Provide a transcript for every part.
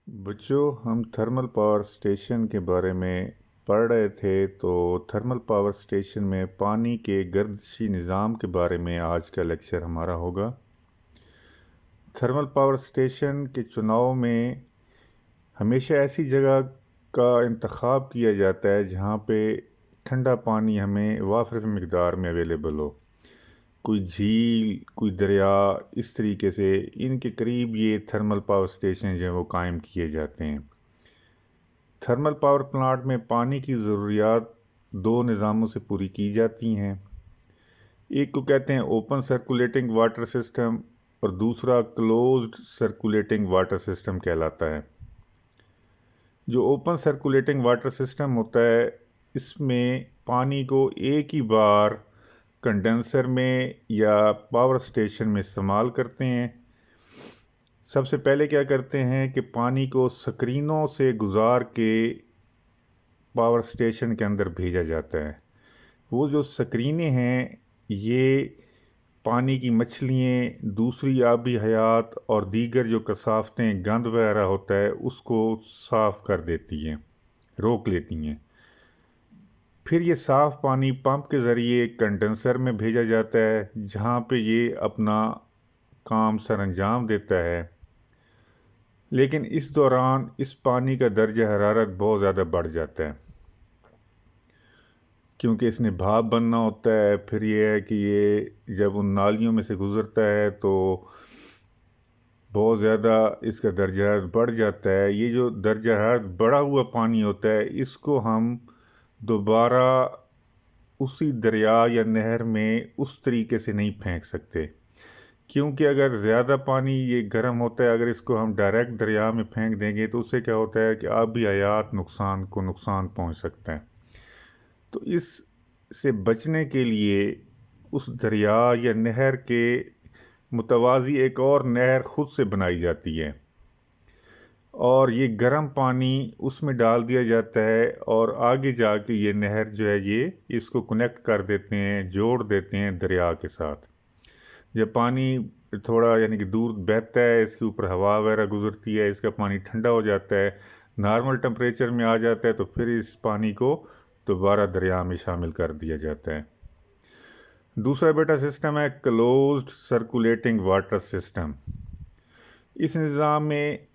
बच्चों, हम thermal power station के बारे में पढ़ रहे थे। तो थर्मल पावर स्टेशन में पानी के गर्दिशी निज़ाम के बारे में आज का लेक्चर हमारा होगा। थर्मल पावर स्टेशन के चुनाव में हमेशा ऐसी जगह का इंतखाब किया जाता है जहाँ पे ठंडा पानी हमें वाफिर मकदार में अवेलेबल हो। कोई झील, कोई दरिया, इस तरीके से इनके करीब ये थर्मल पावर स्टेशन जो है वो कायम किए जाते हैं। थर्मल पावर प्लांट में पानी की ज़रूरियात दो निज़ामों से पूरी की जाती हैं। एक को कहते हैं ओपन सर्कुलेटिंग वाटर सिस्टम और दूसरा क्लोज्ड सर्कुलेटिंग वाटर सिस्टम कहलाता है। जो ओपन सर्कुलेटिंग वाटर सिस्टम होता है, इसमें पानी को एक ही बार कंडेंसर में या पावर स्टेशन में इस्तेमाल करते हैं। सबसे पहले क्या करते हैं कि पानी को स्क्रीनों से गुजार के पावर स्टेशन के अंदर भेजा जाता है। वो जो स्क्रीनें हैं, ये पानी की मछलियाँ, दूसरी आबी हयात और दीगर जो कसाफ़तें, गंद वगैरह होता है, उसको साफ़ कर देती हैं, रोक लेती हैं। फिर ये साफ़ पानी पंप के ज़रिए कंडेंसर में भेजा जाता है, जहाँ पे ये अपना काम सर अंजाम देता है। लेकिन इस दौरान इस पानी का दर्जा हरारत बहुत ज़्यादा बढ़ जाता है, क्योंकि इसने भाप बनना होता है। फिर ये है कि ये जब उन नालियों में से गुज़रता है तो बहुत ज़्यादा इसका दर्जा हरारत बढ़ जाता है। ये जो दर्जा हरारत बढ़ा हुआ पानी होता है, इसको हम दोबारा उसी दरिया या नहर में उस तरीके से नहीं फेंक सकते, क्योंकि अगर ज़्यादा पानी ये गर्म होता है, अगर इसको हम डायरेक्ट दरिया में फेंक देंगे तो उससे क्या होता है कि आबी हयात नुकसान पहुंच सकता है। तो इस से बचने के लिए उस दरिया या नहर के मुतवाज़ी एक और नहर ख़ुद से बनाई जाती है और ये गर्म पानी उसमें डाल दिया जाता है और आगे जाके ये नहर जो है ये इसको कनेक्ट कर देते हैं, जोड़ देते हैं दरिया के साथ। जब पानी थोड़ा यानी कि दूर बहता है, इसके ऊपर हवा वगैरह गुजरती है, इसका पानी ठंडा हो जाता है, नॉर्मल टेम्परेचर में आ जाता है, तो फिर इस पानी को दोबारा दरिया में शामिल कर दिया जाता है। दूसरा बेटा सिस्टम है क्लोज्ड सर्कुलेटिंग वाटर सिस्टम। इस निज़ाम में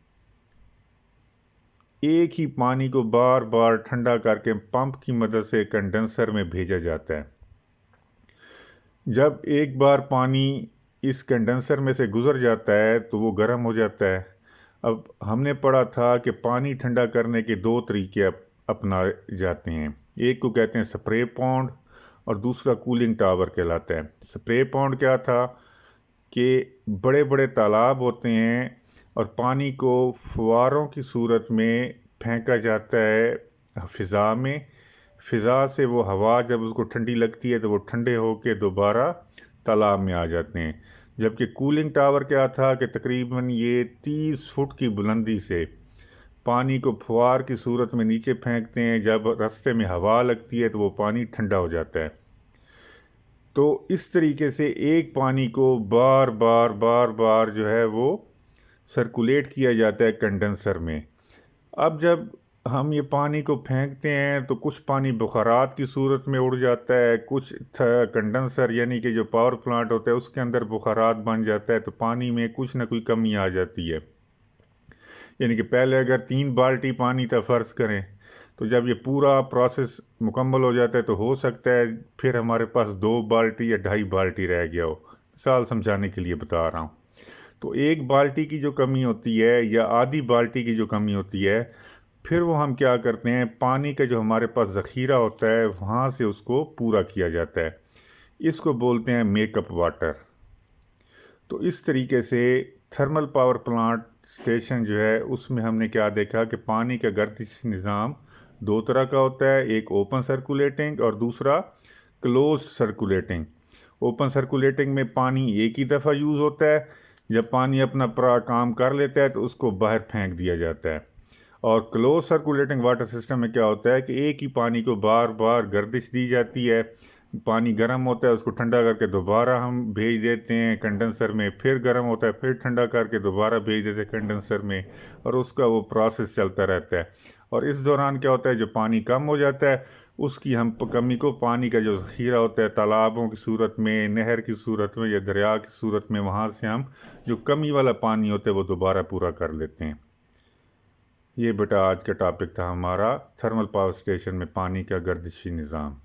एक ही पानी को बार बार ठंडा करके पंप की मदद से कंडेंसर में भेजा जाता है। जब एक बार पानी इस कंडेंसर में से गुज़र जाता है तो वो गर्म हो जाता है। अब हमने पढ़ा था कि पानी ठंडा करने के दो तरीके अपनाए जाते हैं। एक को कहते हैं स्प्रे पॉन्ड और दूसरा कूलिंग टावर कहलाता है। स्प्रे पॉन्ड क्या था कि बड़े बड़े तालाब होते हैं और पानी को फुवारों की सूरत में फेंका जाता है फ़िज़ा में। फ़िज़ा से वो हवा जब उसको ठंडी लगती है तो वो ठंडे होकर दोबारा तालाब में आ जाते हैं। जबकि कूलिंग टावर क्या था कि तकरीबन ये 30 फुट की बुलंदी से पानी को फुवार की सूरत में नीचे फेंकते हैं। जब रास्ते में हवा लगती है तो वो पानी ठंडा हो जाता है। तो इस तरीके से एक पानी को बार बार बार बार जो है वो सर्कुलेट किया जाता है कंडेंसर में। अब जब हम ये पानी को फेंकते हैं तो कुछ पानी बुखारात की सूरत में उड़ जाता है, कुछ कंडेंसर यानी कि जो पावर प्लांट होता है उसके अंदर बुखारात बन जाता है, तो पानी में कुछ ना कोई कमी आ जाती है। यानी कि पहले अगर 3 बाल्टी पानी था फ़र्ज़ करें, तो जब ये पूरा प्रोसेस मुकम्मल हो जाता है तो हो सकता है फिर हमारे पास 2 बाल्टी या 2.5 बाल्टी रह गया हो। मिसाल समझाने के लिए बता रहा हूँ। तो 1 बाल्टी की जो कमी होती है या आधी बाल्टी की जो कमी होती है, फिर वो हम क्या करते हैं, पानी का जो हमारे पास ज़ख़ीरा होता है वहाँ से उसको पूरा किया जाता है। इसको बोलते हैं मेकअप वाटर। तो इस तरीके से थर्मल पावर प्लांट स्टेशन जो है उसमें हमने क्या देखा कि पानी का गर्दिश निज़ाम दो तरह का होता है, एक ओपन सर्कुलेटिंग और दूसरा क्लोज्ड सर्कुलेटिंग। ओपन सर्कुलेटिंग में पानी एक ही दफ़ा यूज़ होता है, जब पानी अपना काम कर लेता है तो उसको बाहर फेंक दिया जाता है। और क्लोज सर्कुलेटिंग वाटर सिस्टम में क्या होता है कि एक ही पानी को बार बार गर्दिश दी जाती है, पानी गर्म होता है, उसको ठंडा करके दोबारा हम भेज देते हैं कंडेंसर में, फिर गर्म होता है, फिर ठंडा करके दोबारा भेज देते हैं कंडेंसर में, और उसका वो प्रोसेस चलता रहता है। और इस दौरान क्या होता है, जो पानी कम हो जाता है उसकी हम कमी को, पानी का जो ज़ख़ीरा होता है तालाबों की सूरत में, नहर की सूरत में या दरिया की सूरत में, वहाँ से हम जो कमी वाला पानी होता है वो दोबारा पूरा कर लेते हैं। ये बेटा आज का टॉपिक था हमारा, थर्मल पावर स्टेशन में पानी का गर्दिशी निज़ाम।